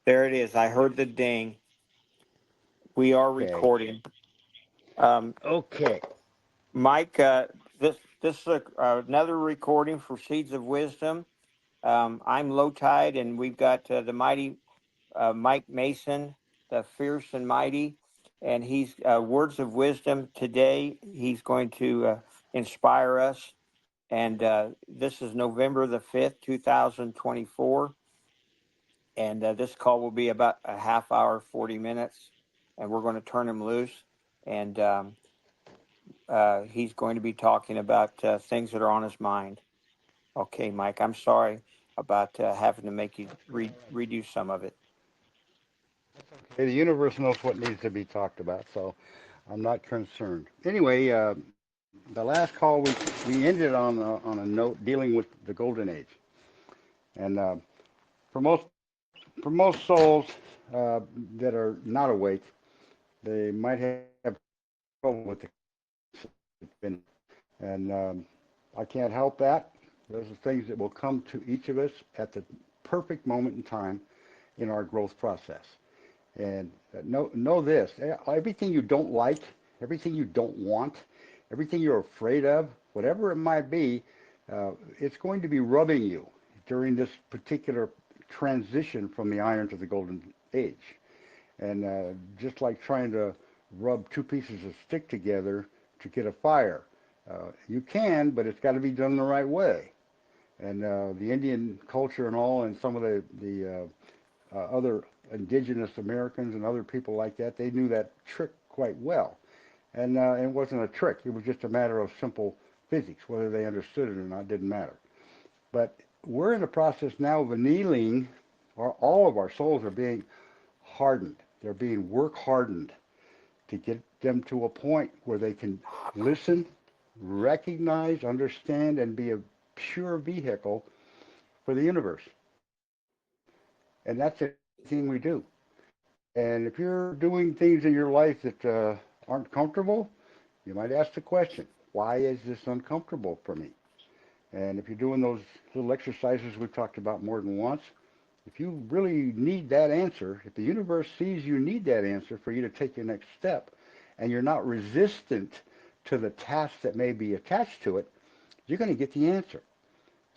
There it is. I heard the ding. We are Okay. recording. Um, Okay. Mike, this is another recording for Seeds of Wisdom. I'm Low Tide, and we've got the mighty Mike Mason, the fierce and mighty, and he's words of wisdom today. He's going to inspire us, and this is November the 5th, 2024, and this call will be about a half hour, 40 minutes, and we're going to turn him loose, and he's going to be talking about things that are on his mind. Okay, Mike, I'm sorry about having to make you redo some of it. Okay, the universe knows what needs to be talked about, so I'm not concerned. Anyway, the last call we ended on a note dealing with the golden age, and for most for most souls that are not awake, they might have trouble with the it's been, and I can't help that. Those are things that will come to each of us at the perfect moment in time in our growth process. And know this: everything you don't like, everything you don't want, everything you're afraid of, whatever it might be, it's going to be rubbing you during this particular transition from the iron to the golden age. And just like trying to rub two pieces of stick together to get a fire, you can, but it's got to be done the right way. And the Indian culture and all, and some of the other indigenous Americans and other people like that, they knew that trick quite well. And it wasn't a trick. It was just a matter of simple physics. Whether they understood it or not didn't matter. But we're in the process now of annealing, or all of our souls are being hardened. They're being work hardened to get them to a point where they can listen, recognize, understand, and be a pure vehicle for the universe. And that's everything we do. And if you're doing things in your life that aren't comfortable, you might ask the question, why is this uncomfortable for me? And if you're doing those little exercises we've talked about more than once, if you really need that answer, if the universe sees you need that answer for you to take your next step, and you're not resistant to the task that may be attached to it, you're going to get the answer.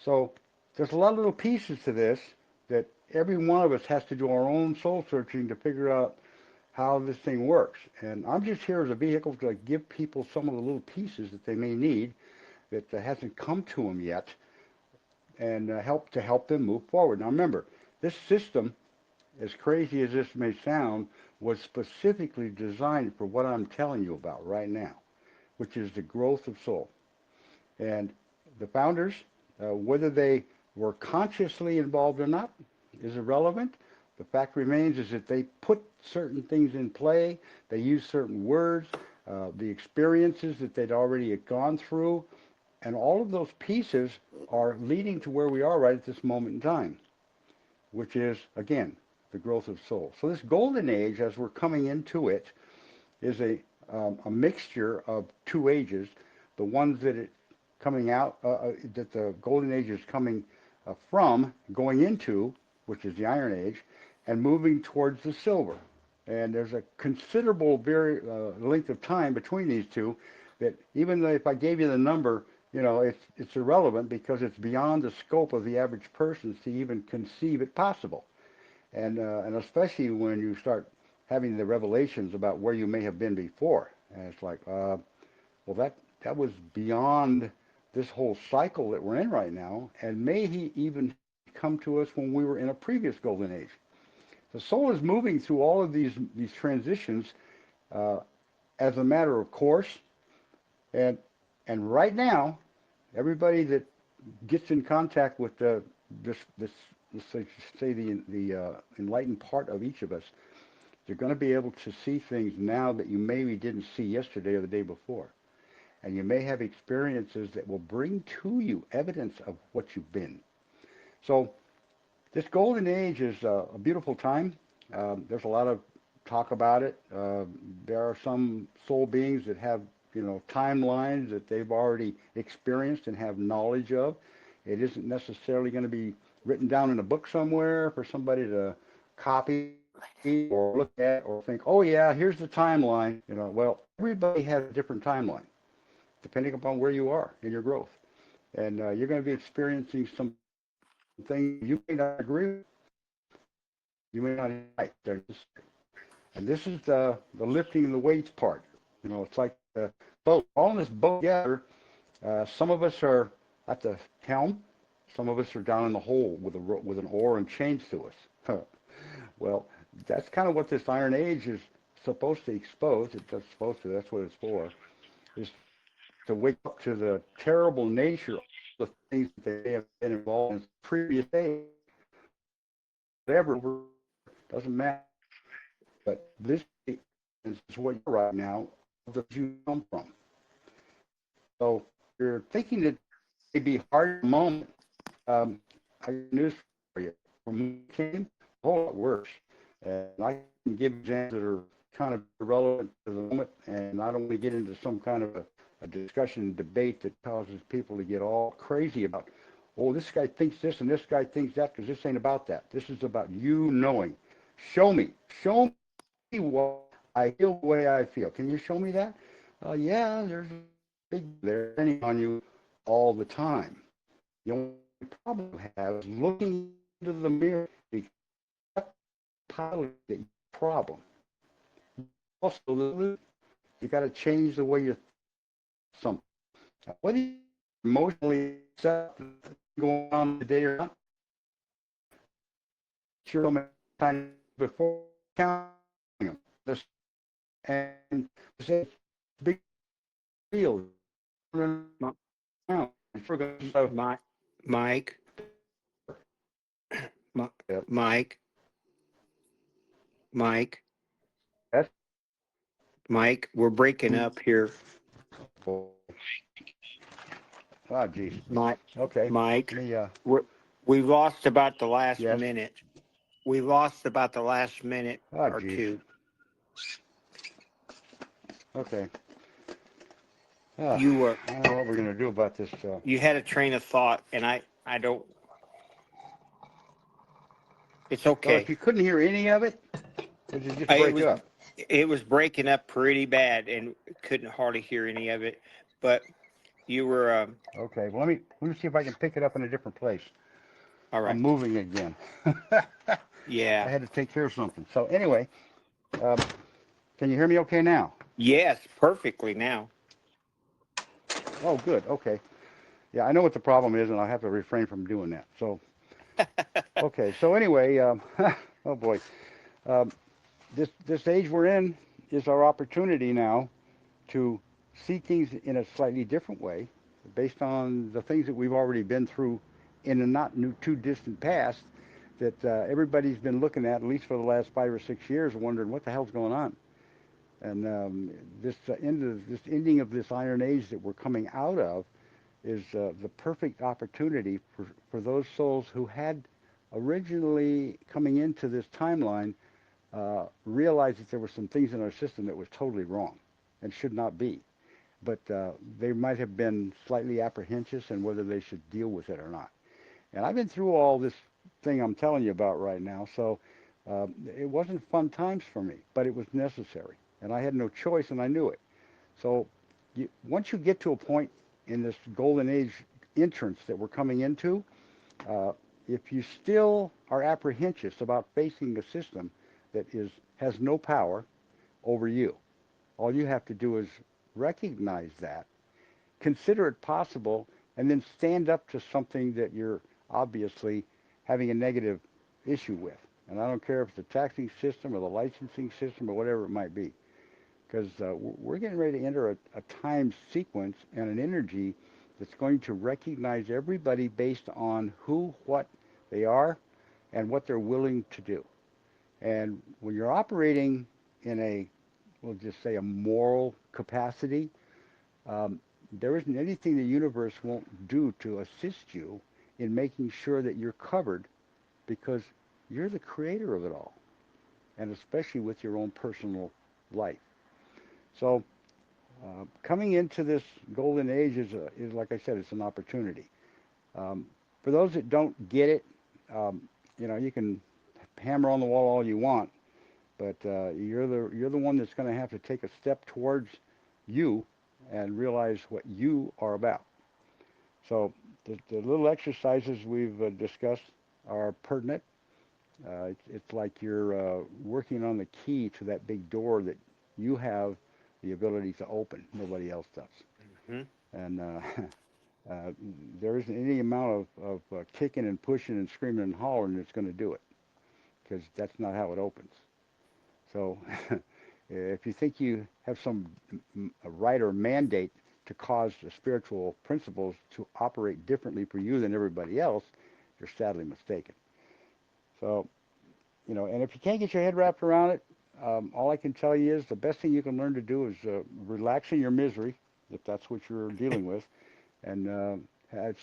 So there's a lot of little pieces to this that every one of us has to do our own soul searching to figure out how this thing works. And I'm just here as a vehicle to give people some of the little pieces that they may need that hasn't come to them yet, and help them move forward. Now remember, this system, as crazy as this may sound, was specifically designed for what I'm telling you about right now, which is the growth of soul. And the founders, whether they were consciously involved or not, is irrelevant. The fact remains is that they put certain things in play, they used certain words, the experiences that they'd already gone through, and all of those pieces are leading to where we are right at this moment in time, which is, again, the growth of soul. So this golden age, as we're coming into it, is a mixture of two ages. The ones that it coming out, that the golden age is coming from, going into, which is the iron age, and moving towards the silver. And there's a considerable length of time between these two that even though if I gave you the number, it's irrelevant because it's beyond the scope of the average person to even conceive it possible. And especially when you start having the revelations about where you may have been before. And it's like, well, that was beyond this whole cycle that we're in right now, and may he even come to us when we were in a previous golden age. The soul is moving through all of these transitions uh, as a matter of course, and and right now, everybody that gets in contact with this let's say the enlightened part of each of us, you're going to be able to see things now that you maybe didn't see yesterday or the day before. And you may have experiences that will bring to you evidence of what you've been. So this golden age is a beautiful time. There's a lot of talk about it. There are some soul beings that have, timelines that they've already experienced and have knowledge of. It isn't necessarily going to be written down in a book somewhere for somebody to copy or look at or think, oh yeah, here's the timeline. Well, everybody has a different timeline depending upon where you are in your growth, and you're going to be experiencing some things you may not agree with, you may not like. And this is the lifting the weights part. It's like the boat, all in this boat together. Some of us are at the helm. Some of us are down in the hole with an oar and chains to us. Well, that's kind of what this Iron Age is supposed to expose. It's not supposed to. That's what it's for. Is to wake up to the terrible nature of all the things that they have been involved in previous days, whatever, doesn't matter. But this is what you're right now, of the you come from. So you're thinking that it may be hard at the moment. I got news for you. When we came, a whole lot worse. And I can give examples that are kind of irrelevant to the moment, and I don't want to get into some kind of a discussion and debate that causes people to get all crazy about, oh, this guy thinks this and this guy thinks that, because this ain't about that. This is about you knowing. Show me why I feel the way I feel. Can you show me that? Yeah, there's a big there depending on you all the time. The only problem you have is looking into the mirror because that pilot that you problem. Also, you got to change the way you think something. Whether you emotionally accept going on today or not, sure so many times before counting them. This, and say big deal. Mi- Now, so Mi- Mike, Mi- yeah, Mike, Mike, that's Mike, we're breaking up here. oh geez. Mike, Okay. Mike, Let me we're, we lost about the last yes. minute. We lost about the last minute Oh or geez. two. Okay. You were I don't know what we're gonna do about this. you had a train of thought, and I don't. It's Well, if okay. you couldn't hear any of it, it would just It break was up. it was breaking up pretty bad, and couldn't hardly hear any of it. But you were Okay. Well, let me see if I can pick it up in a different place. all I'm right. moving again. I Yeah. had to take care of something. So anyway, um, can you hear me okay now? Yes, perfectly now. Oh, good. Okay. Yeah, I know what the problem is, and I have to refrain from doing that. So, okay. So anyway, oh boy, um, this age we're in is our opportunity now to see things in a slightly different way, based on the things that we've already been through in a not too distant past. That everybody's been looking at least for the last 5 or 6 years, wondering what the hell's going on. And this ending of this Iron Age that we're coming out of is the perfect opportunity for those souls who had originally coming into this timeline realized that there were some things in our system that was totally wrong and should not be. But they might have been slightly apprehensive in whether they should deal with it or not. And I've been through all this thing I'm telling you about right now, so it wasn't fun times for me, but it was necessary. And I had no choice, and I knew it. So once you get to a point in this golden age entrance that we're coming into, uh, if you still are apprehensive about facing a system that has no power over you, all you have to do is recognize that, consider it possible, and then stand up to something that you're obviously having a negative issue with. And I don't care if it's the taxing system or the licensing system or whatever it might be, because we're getting ready to enter a time sequence and an energy that's going to recognize everybody based on who, what they are, and what they're willing to do. And when you're operating in we'll just say, a moral capacity, um, there isn't anything the universe won't do to assist you in making sure that you're covered because you're the creator of it all, and especially with your own personal life. So, coming into this golden age is, like I said, it's an opportunity. For those that don't get it, you can hammer on the wall all you want, but you're the one that's going to have to take a step towards you and realize what you are about. So the little exercises we've discussed are pertinent. It's like you're working on the key to that big door that you have the ability to open. Nobody else does. Hmm. And uh, there isn't any amount of kicking and pushing and screaming and hollering that's going to do it, because that's not how it opens. So if you think you have some right or mandate to cause the spiritual principles to operate differently for you than everybody else, you're sadly mistaken. So, and if you can't get your head wrapped around it, all I can tell you is the best thing you can learn to do is relax in your misery, if that's what you're dealing with, and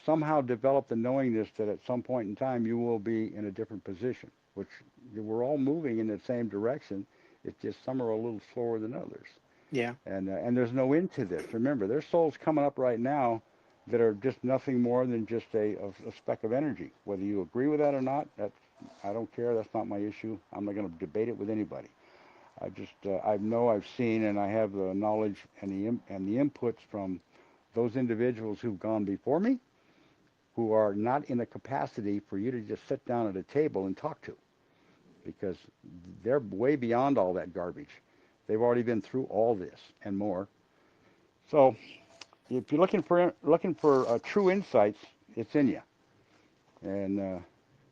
somehow develop the knowingness that at some point in time you will be in a different position, which we're all moving in the same direction. It's just some are a little slower than others. Yeah. And there's no end to this. Remember, there's souls coming up right now that are just nothing more than just a speck of energy. Whether you agree with that or not, I don't care. That's not my issue. I'm not going to debate it with anybody. I know, I've seen, and I have the knowledge and the inputs from those individuals who've gone before me, who are not in a capacity for you to just sit down at a table and talk to, because they're way beyond all that garbage. They've already been through all this and more. So if you're looking for true insights, it's in you, and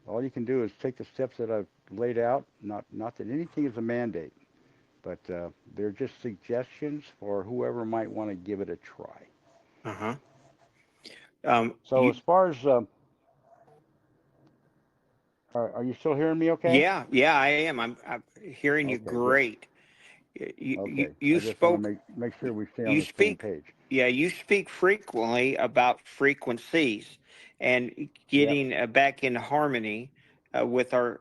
all you can do is take the steps that I've laid out. Not that anything is a mandate, but they're just suggestions for whoever might want to give it a try. Uh-huh. So as You, far as are you still hearing me? Okay. yeah, yeah, I am. I'm hearing you Okay. Good. great. Okay. You I just want to spoke, make sure we stay on you the same speak, page. yeah, you speak frequently about frequencies and Yep. getting back in harmony with our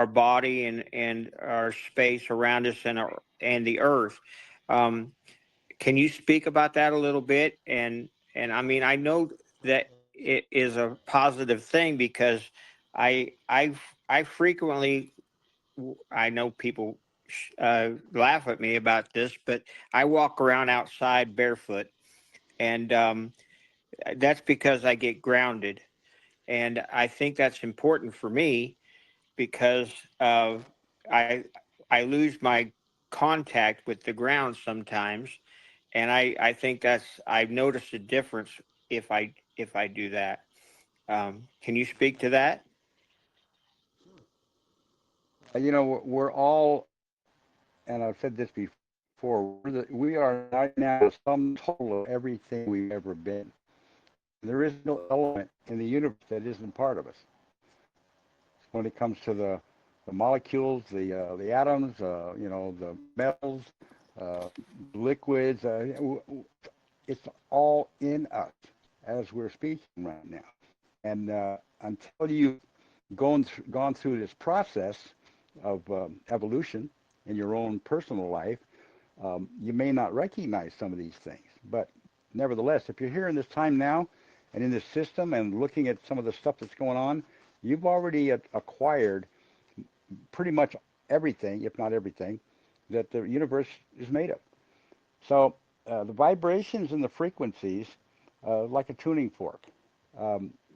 body and our space around us and the earth. Um, can you speak about that a little bit? And I mean, I know that it is a positive thing because I frequently, I know people laugh at me about this, but I walk around outside barefoot, and that's because I get grounded, and I think that's important for me because I I lose my contact with the ground sometimes, and I think I've noticed a difference if I do that. Can you speak to that? We're all, and I've said this before. We are right now the sum total of everything we've ever been. There is no element in the universe that isn't part of us. When it comes to the molecules, the atoms, the metals, uh, liquids, it's all in us as we're speaking right now. And until you've gone through this process of evolution in your own personal life, you may not recognize some of these things. But nevertheless, if you're here in this time now and in this system and looking at some of the stuff that's going on, you've already acquired pretty much everything, if not everything, that the universe is made of. So the vibrations and the frequencies, like a tuning fork.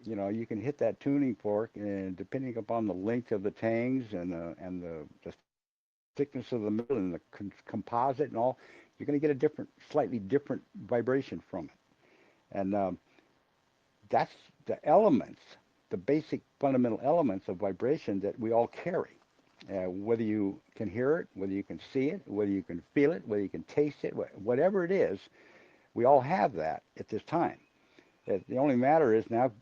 You can hit that tuning fork, and depending upon the length of the tangs and the thickness of the metal and the composite and all, you're going to get a slightly different vibration from it. And that's the elements, the basic fundamental elements of vibration that we all carry. Whether you can hear it, whether you can see it, whether you can feel it, whether you can taste it, whatever it is, we all have that at this time. The only matter is now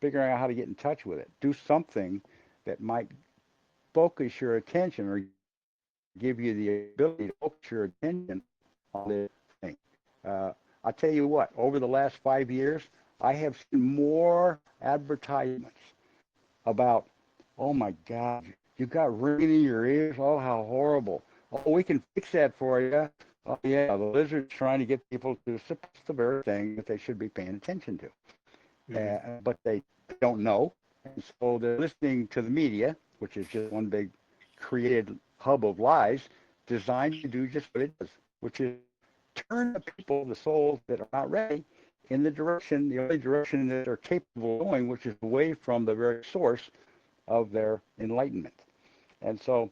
figuring out how to get in touch with it. Do something that might focus your attention or give you the ability to focus your attention on this thing. I'll tell you what, over the last 5 years, I have seen more advertisements about, oh my God, you got ringing in your ears. Oh, how horrible. Oh, we can fix that for you. Oh, yeah, the lizard's trying to get people to suppress the very thing that they should be paying attention to. Hmm. But they don't know. And so they're listening to the media, which is just one big created hub of lies designed to do just what it does, which is turn the people, the souls that are not ready, in the direction, the only direction that they're capable of going, which is away from the very source of their enlightenment. And so,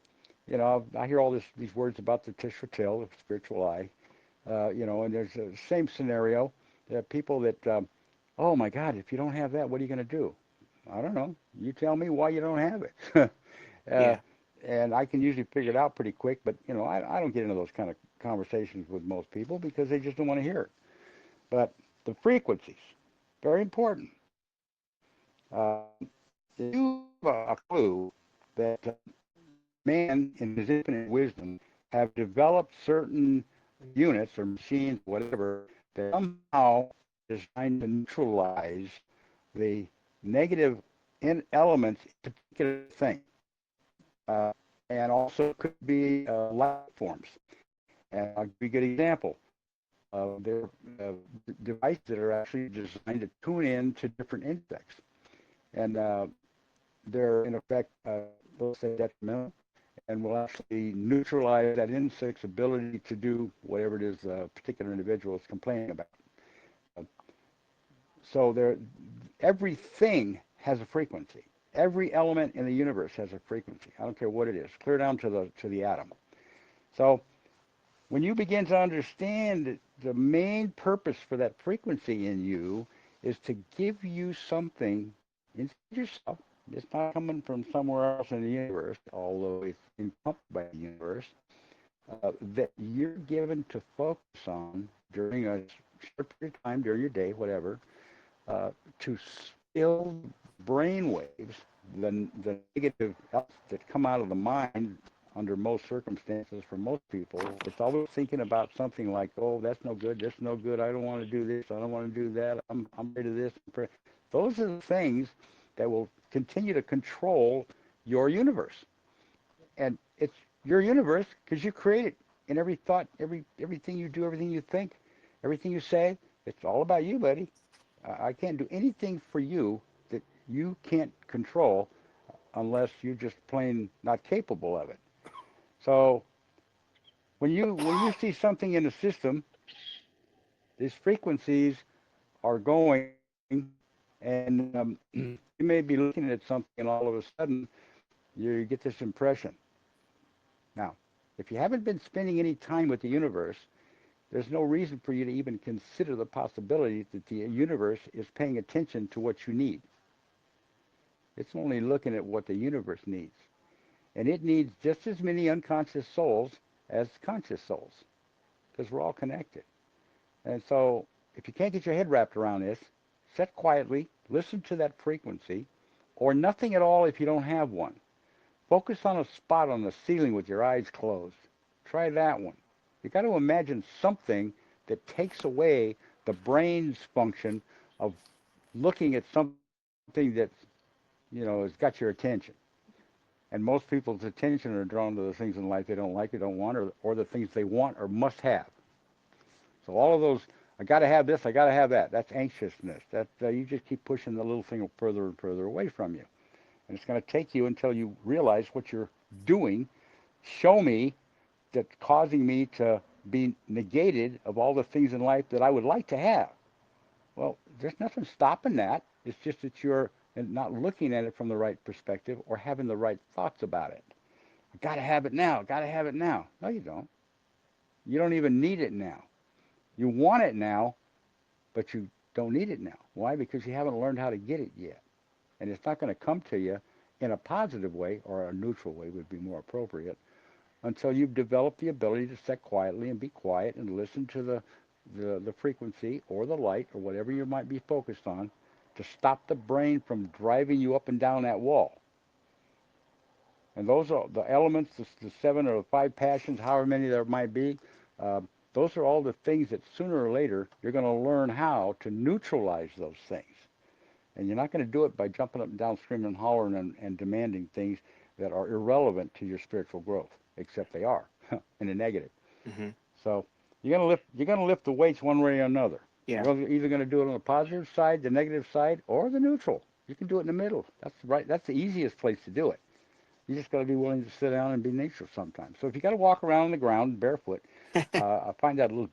I hear all these words about the Tishra Tail, the spiritual eye, and there's the same scenario. There are people that, oh my God, if you don't have that, what are you going to do? I don't know. You tell me why you don't have it. uh, Yeah. and I can usually figure it out pretty quick, but, I don't get into those kind of conversations with most people because they just don't want to hear it. But the frequencies, very important. If you have a clue that man, in his infinite wisdom, have developed certain units or machines, whatever, that somehow designed to neutralize the negative elements in a particular thing. Uh, and also could be life forms. And I'll give you a good example. There are devices that are actually designed to tune in to different insects. And they're, in effect, let's say, detrimental, and will actually neutralize that insect's ability to do whatever it is a particular individual is complaining about. Uh, so everything has a frequency. Every element in the universe has a frequency. I don't care what it is, clear down to the atom. So when you begin to understand that the main purpose for that frequency in you is to give you something inside yourself. It's not coming from somewhere else in the universe, although it's encompassed by the universe, that you're given to focus on during a short period of time, during your day, whatever, to still brain waves, the negative elements that come out of the mind under most circumstances for most people. It's always thinking about something like, oh, that's no good, that's no good, I don't want to do this, I don't want to do that, I'm afraid of this. Those are the things that will continue to control your universe. And it's your universe because you create it in every thought, everything you do, everything you think, everything you say. It's all about you, buddy. I can't do anything for you that you can't control unless you're just plain not capable of it. So when you see something in the system, these frequencies are going, and you may be looking at something, and all of a sudden you get this impression. Now, if you haven't been spending any time with the universe, there's no reason for you to even consider the possibility that the universe is paying attention to what you need. It's only looking at what the universe needs. And it needs just as many unconscious souls as conscious souls, because we're all connected. And so if you can't get your head wrapped around this, sit quietly, listen to that frequency, or nothing at all if you don't have one. Focus on a spot on the ceiling with your eyes closed. Try that one. You got to imagine something that takes away the brain's function of looking at something has got your attention. And most people's attention are drawn to the things in life they don't like, they don't want, or the things they want or must have. So all of those, I got to have this, I got to have that. That's anxiousness. That you just keep pushing the little thing further and further away from you. And it's going to take you until you realize what you're doing. Show me that's causing me to be negated of all the things in life that I would like to have. Well, there's nothing stopping that. It's just that you're not looking at it from the right perspective or having the right thoughts about it. I got to have it now. Got to have it now. No, you don't. You don't even need it now. You want it now, but you don't need it now. Why? Because you haven't learned how to get it yet. And it's not going to come to you in a positive way, or a neutral way would be more appropriate, until you've developed the ability to sit quietly and be quiet and listen to the frequency or the light or whatever you might be focused on to stop the brain from driving you up and down that wall. And those are the elements, the seven or the five passions, however many there might be. Uh, those are all the things that sooner or later you're going to learn how to neutralize those things. And you're not going to do it by jumping up and down, screaming and hollering and demanding things that are irrelevant to your spiritual growth, except they are in a negative. Hmm. So you're going to lift the weights one way or another. Yeah. You're either going to do it on the positive side, the negative side, or the neutral. You can do it in the middle. That's right. That's the easiest place to do it. You just got to be willing to sit down and be nature sometimes. So if you got to walk around on the ground barefoot, I find that a little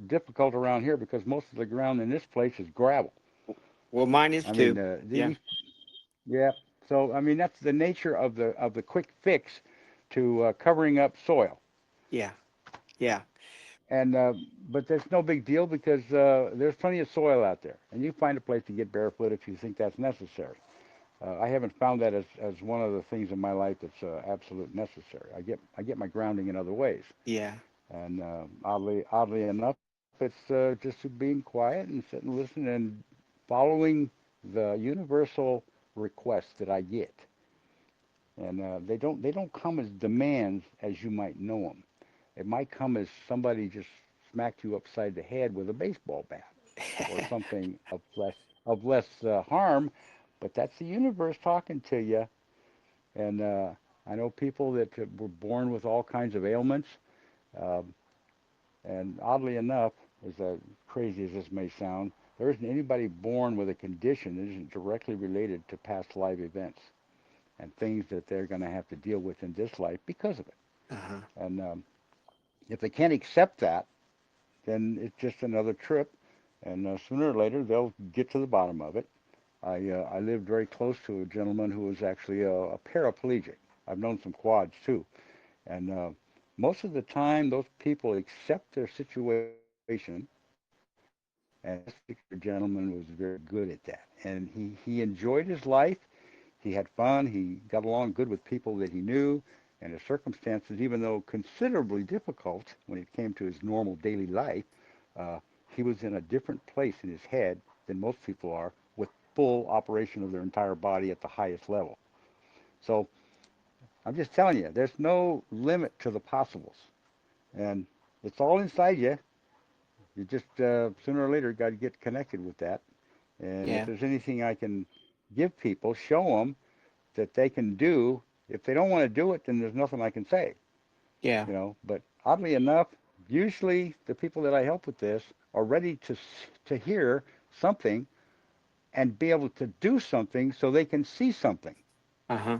difficult around here because most of the ground in this place is gravel. Well, mine is I mean, too. Yeah, yeah. So I mean, that's the nature of the quick fix to covering up soil. yeah, yeah, And but that's no big deal because there's plenty of soil out there, and you find a place to get barefoot if you think that's necessary. I haven't found that as one of the things in my life that's absolute necessary. I get my grounding in other ways, yeah, and oddly enough, it's just being quiet and sitting, listening, and following the universal requests that I get. And they don't come as demands as you might know them. It might come as somebody just smacked you upside the head with a baseball bat or something of less harm, but that's the universe talking to you. And I know people that were born with all kinds of ailments, um, and oddly enough, as crazy as this may sound, there isn't anybody born with a condition that isn't directly related to past life events and things that they're going to have to deal with in this life because of it. uh-huh. And if they can't accept that, then it's just another trip, and sooner or later they'll get to the bottom of it. I lived very close to a gentleman who was actually a paraplegic. I've known some quads too, and most of the time those people accept their situation, and this particular gentleman was very good at that. And he enjoyed his life. He had fun. He got along good with people that he knew, and his circumstances, even though considerably difficult when it came to his normal daily life, uh, he was in a different place in his head than most people are, with full operation of their entire body at the highest level. So I'm just telling you, there's no limit to the possibles, and it's all inside you. You just sooner or later got to get connected with that. And if Yeah, there's anything I can give people, show them that they can do. If they don't want to do it, then there's nothing I can say, yeah, But oddly enough, usually the people that I help with this are ready to hear something and be able to do something so they can see something. uh-huh.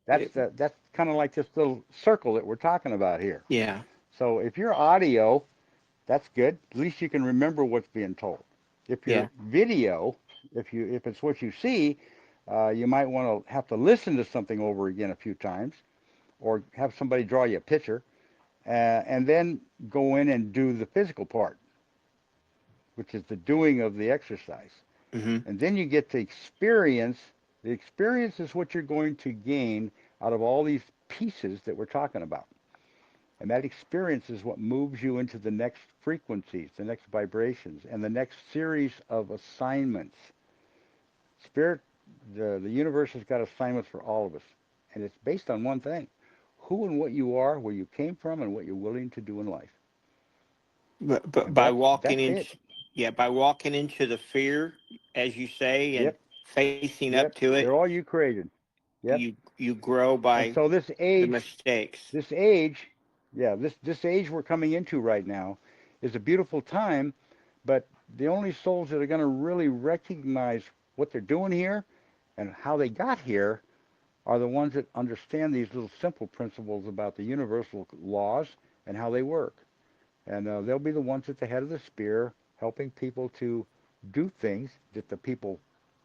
That's kind of like this little circle that we're talking about here. Yeah, So if you're audio, that's good. At least you can remember what's being told. If yeah, you're video, if it's what you see, you might want to have to listen to something over again a few times, or have somebody draw you a picture, and then go in and do the physical part, which is the doing of the exercise. mm-hmm. And then you get to experience. The experience is what you're going to gain out of all these pieces that we're talking about. And that experience is what moves you into the next frequencies, the next vibrations, and the next series of assignments. Spirit, the universe has got assignments for all of us. And it's based on one thing: who and what you are, where you came from, and what you're willing to do in life. But And by that's walking it. into, yeah, by walking into the fear, as you say, and Yep, facing up yep. to it, They're all you created. Yep. you grow And by so the mistakes. this age, yeah, this age we're coming into right now is a beautiful time, but the only souls that are going to really recognize what they're doing here and how they got here are the ones that understand these little simple principles about the universal laws and how they work. And they'll be the ones at the head of the spear, helping people to do things that the people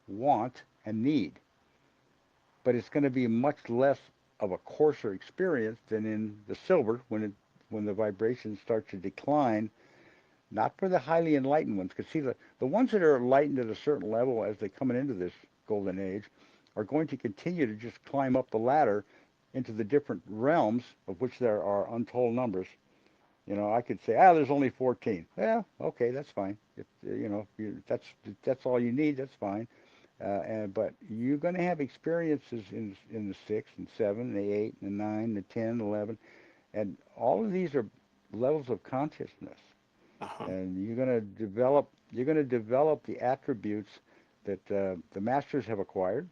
want and need. But it's going to be much less of a coarser experience than in the silver when the vibrations start to decline. Not for the highly enlightened ones, because see the ones that are enlightened at a certain level as they're coming into this golden age are going to continue to just climb up the ladder into the different realms, of which there are untold numbers. I could say, there's only 14. Yeah, okay, that's fine. If that's all you need, that's fine. But you're going to have experiences in the six and seven, the eight, and the nine, the 10, 11, and all of these are levels of consciousness, Uh-huh. and you're going to develop the attributes that the masters have acquired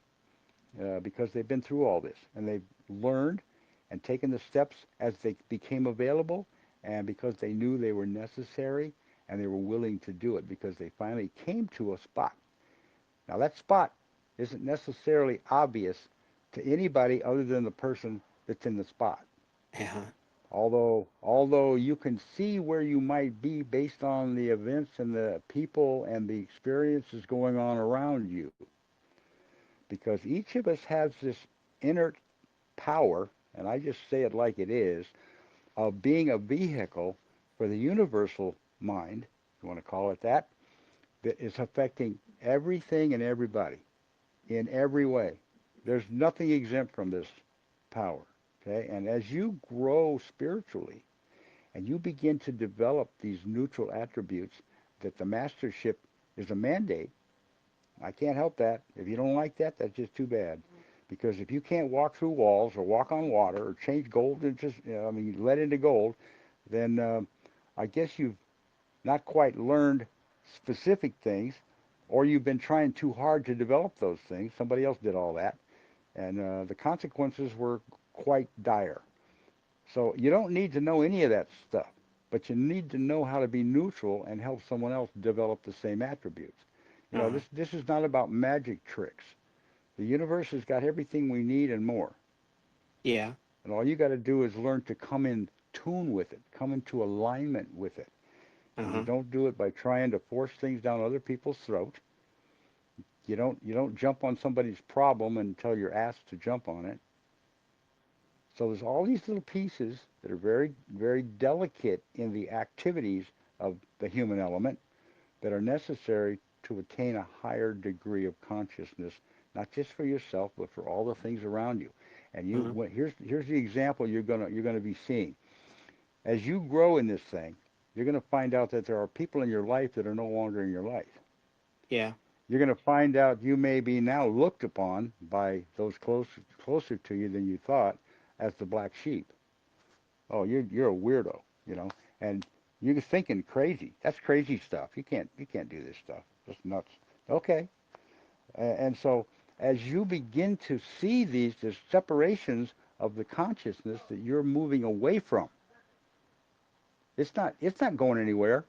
because they've been through all this and they've learned and taken the steps as they became available, and because they knew they were necessary and they were willing to do it because they finally came to a spot. Now, that spot isn't necessarily obvious to anybody other than the person that's in the spot. Uh-huh. Although you can see where you might be based on the events and the people and the experiences going on around you, because each of us has this inert power, and I just say it like it is, of being a vehicle for the universal mind, if you want to call it that is affecting everything and everybody in every way. There's nothing exempt from this power. Okay? And as you grow spiritually and you begin to develop these neutral attributes that the mastership is a mandate, I can't help that. If you don't like that, that's just too bad. Because if you can't walk through walls or walk on water or change gold into, I mean, lead into gold, then I guess you've not quite learned specific things, or you've been trying too hard to develop those things. Somebody else did all that, and the consequences were quite dire. So you don't need to know any of that stuff, but you need to know how to be neutral and help someone else develop the same attributes. You know, Uh-huh. this is not about magic tricks. The universe has got everything we need and more. Yeah. And all you got to do is learn to come in tune with it, come into alignment with it. And you Uh-huh. don't do it by trying to force things down other people's throat. You don't jump on somebody's problem until you're asked to jump on it. So there's all these little pieces that are very, very delicate in the activities of the human element that are necessary to attain a higher degree of consciousness, not just for yourself, but for all the things around you. And Uh-huh. here's the example you're gonna be seeing. As you grow in this thing, you're gonna find out that there are people in your life that are no longer in your life. Yeah. You're going to find out you may be now looked upon by those closer to you than you thought as the black sheep. Oh, you're a weirdo, you know, and you're thinking crazy. That's crazy stuff. You can't do this stuff. That's nuts. Okay, and so as you begin to see these separations of the consciousness that you're moving away from, it's not going anywhere.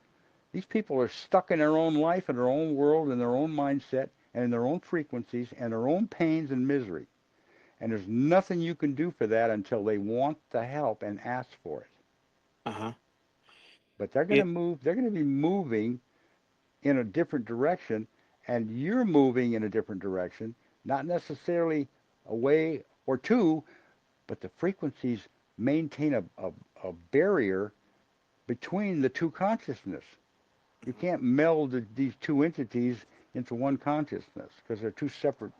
These people are stuck in their own life and their own world and their own mindset and in their own frequencies and their own pains and misery. And there's nothing you can do for that until they want the help and ask for it. Uh-huh. But they're going to It move, they're going to be moving in a different direction, and you're moving in a different direction, not necessarily a way or two, but the frequencies maintain a barrier between the two consciousness. You uh-huh. can't meld these two entities into one consciousness because they're two separate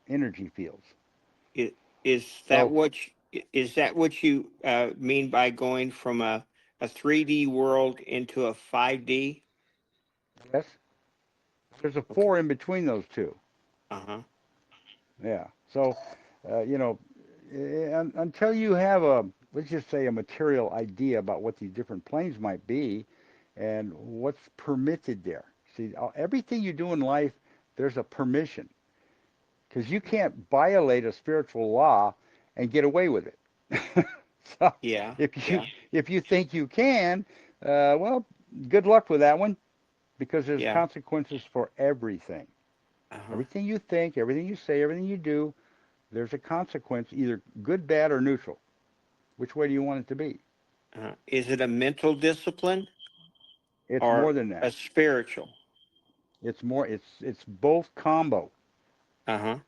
energy fields. It, is that So, what you mean by going from a 3D world into a 5D? yes, there's a Okay. four in between those two. Uh-huh. Yeah. So, you know, until you have let's just say, a material idea about what these different planes might be and what's permitted there. See, everything you do in life, there's a permission because you can't violate a spiritual law and get away with it. So Yeah. if you Yeah. if you think you can, well, good luck with that one because there's Yeah. consequences for everything. Uh-huh. Everything you think, everything you say, everything you do, there's a consequence, either good, bad, or neutral. Which way do you want it to be? Is it a mental discipline It's more or than a that. spiritual? It's more. It's both combo. Uh-huh.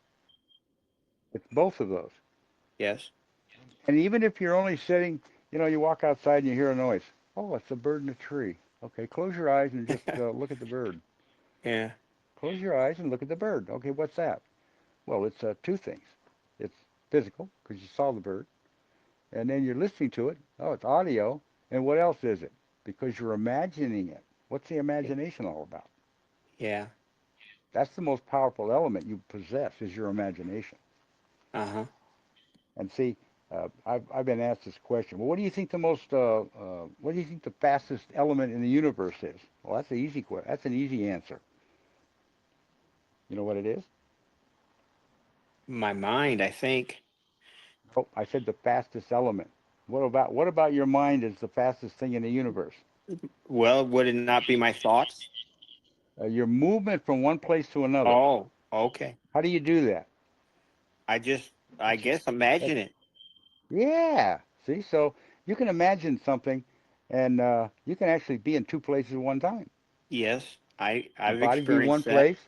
It's both of those. Yes. And even if you're only sitting, you walk outside and you hear a noise. Oh, it's a bird in a tree. Okay, close your eyes and just look at the bird. Yeah. Close your eyes and look at the bird. Okay, what's that? Well, it's two things. It's physical because you saw the bird, and then you're listening to it. Oh, it's audio. And what else is it? Because you're imagining it. What's the imagination all about? Yeah. That's the most powerful element you possess is your imagination. Uh-huh. And see, I've been asked this question. Well, what do you think the fastest element in the universe is? Well, that's an easy question. That's an easy answer. You know what it is? My mind, I think. Oh, I said the fastest element. What about your mind is the fastest thing in the universe? Well, would it not be my thoughts? Your movement from one place to another. Oh, okay. How do you do that? I just I guess That's, imagine it. yeah. See, so you can imagine something, and you can actually be in two places at one time. Yes, Your I've body be one experienced that. place.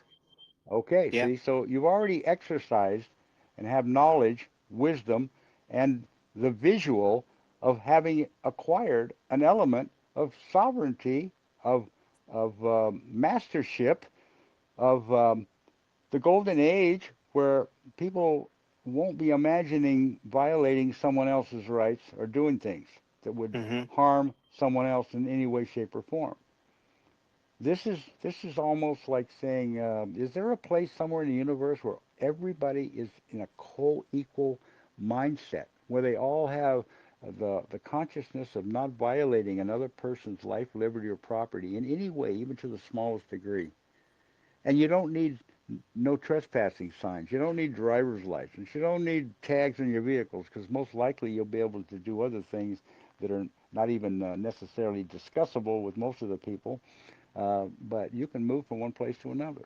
Okay, Yeah. see, so you've already exercised and have knowledge, wisdom, and the visual of having acquired an element of sovereignty, of mastership, of the golden age where people won't be imagining violating someone else's rights or doing things that would Mhm. harm someone else in any way, shape, or form. This is almost like saying, is there a place somewhere in the universe where everybody is in a co-equal mindset, where they all have the consciousness of not violating another person's life, liberty, or property in any way, even to the smallest degree? And you don't need no trespassing signs. You don't need driver's license. You don't need tags on your vehicles because most likely you'll be able to do other things that are not even necessarily discussable with most of the people. But you can move from one place to another.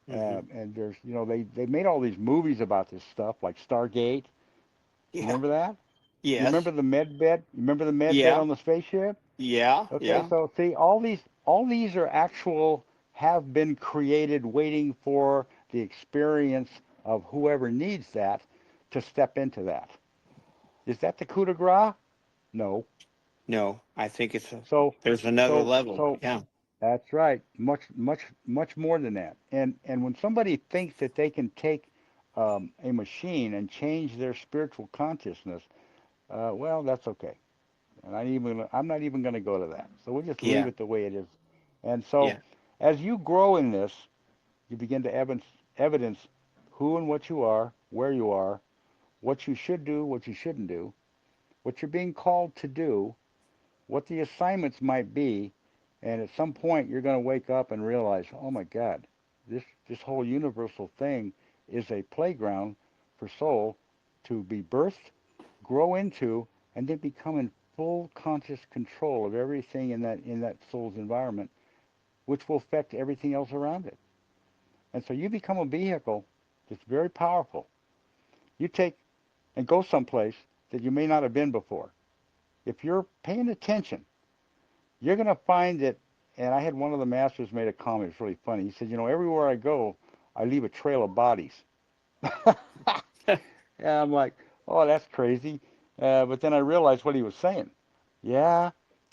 Mhm. And there's, they made all these movies about this stuff, like Stargate. You Yeah. remember that? You remember Yes. the med bed? You remember the med bed Yeah. on the spaceship? Yeah. Okay, Yeah. so see, all these are actual, have been created, waiting for the experience of whoever needs that to step into that. Is that the coup de grace? No. No, I think So, there's another so, level. so Yeah. that's right. Much, much, much more than that. And when somebody thinks that they can take a machine and change their spiritual consciousness, well, that's okay. And I'm not even going to go to that. So we'll just leave Yeah. it the way it is. And so, Yeah. as you grow in this, you begin to evidence who and what you are, where you are, what you should do, what you shouldn't do, what you're being called to do, what the assignments might be, and at some point you're going to wake up and realize, oh my God, this whole universal thing is a playground for soul to be birthed, grow into, and then become in full conscious control of everything in that soul's environment, which will affect everything else around it. And so you become a vehicle that's very powerful. You take and go someplace that you may not have been before. If you're paying attention, you're going to find that. And I had one of the masters made a comment. It's really funny. He said, everywhere I go, I leave a trail of bodies. And I'm like, oh, that's crazy. But then I realized what he was saying. Yeah,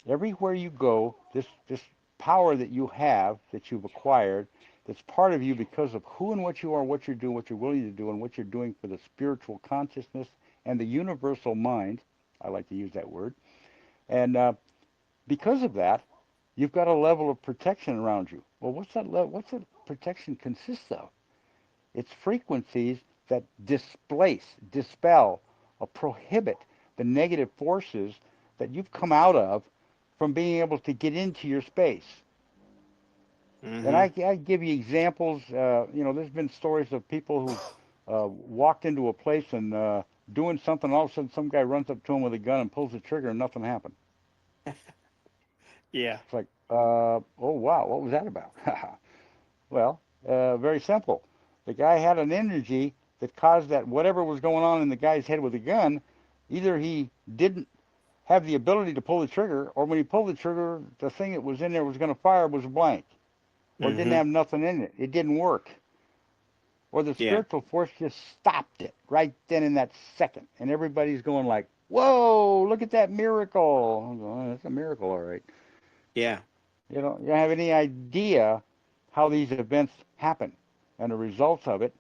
everywhere you go, this power that you have, that you've acquired, that's part of you because of who and what you are, what you're doing, what you're willing to do, and what you're doing for the spiritual consciousness and the universal mind. I like to use that word. And because of that, you've got a level of protection around you. Well, what's that protection consist of? It's frequencies that displace, dispel, or prohibit the negative forces that you've come out of from being able to get into your space. And Mhm. I give you examples. There's been stories of people who've walked into a place and doing something. All of a sudden, some guy runs up to him with a gun and pulls the trigger, and nothing happened. Yeah. It's like, oh wow, what was that about? Well, very simple. The guy had an energy that caused that whatever was going on in the guy's head with the gun, either he didn't have the ability to pull the trigger, or when he pulled the trigger, the thing that was in there was going to fire was blank, or didn't Mhm. have nothing in it. It didn't work. Or the Yeah. spiritual force just stopped it right then in that second. And everybody's going like, whoa, look at that miracle. I'm going, oh, that's a miracle, all right. Yeah. You don't have any idea how these events happen and the results of it.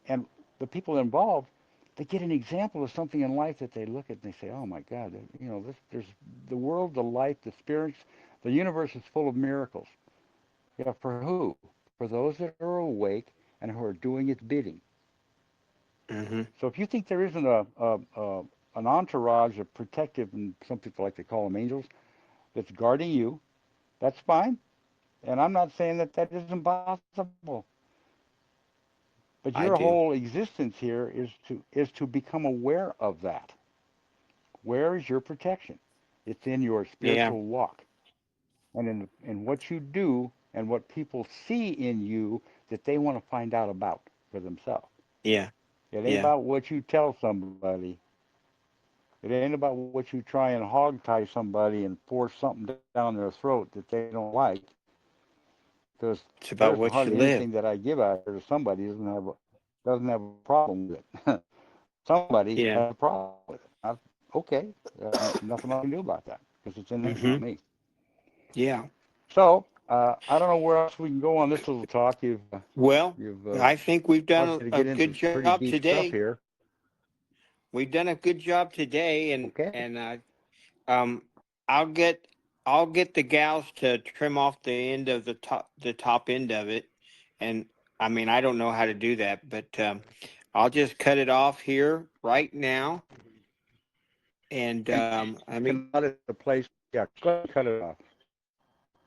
And the people involved, they get an example of something in life that they look at and they say, "Oh my God, there's the world, the life, the spirits, the universe is full of miracles." Yeah, for who? For those that are awake and who are doing its bidding. Mhm. So if you think there isn't an entourage of protective, and some people like to call them angels, that's guarding you, that's fine. And I'm not saying that that isn't possible. But your I whole do. existence here is to become aware of that. Where is your protection? It's in your Yeah. spiritual walk and in what you do and what people see in you that they want to find out about for themselves. Yeah. It ain't Yeah. about what you tell somebody. It ain't about what you try and hog tie somebody and force something down their throat that they don't like. Because It's there's about what hardly you live. anything that I give out here to somebody doesn't have a problem with it. Somebody Yeah. has a problem with it. Okay, nothing I can do about that because it's in them, Mm-hmm. not me. Yeah. So I don't know where else we can go on this little talk. Well, You've I think we've caused done me to a get into good some pretty job deep stuff today. here. We've done a good job today, Okay. and um, I'll get I'll get the gals to trim off the end of the top end of it, and I mean I don't know how to do that, but I'll just cut it off here right now, and And I you mean, can let it to place. Yeah, go ahead and cut it off.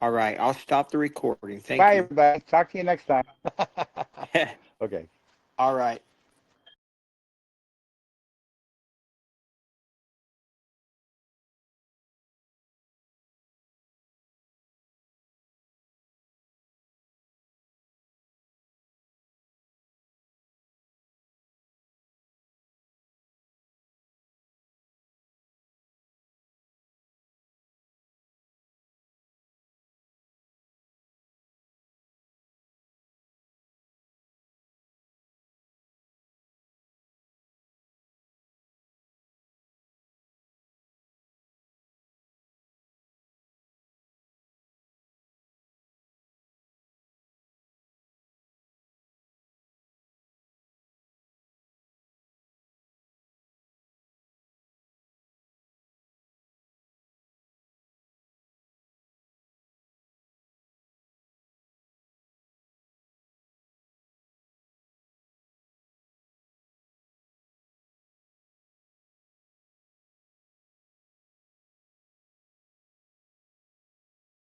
all right, I'll stop the recording. Thank Bye, you. everybody. Talk to you next time. Okay. All right.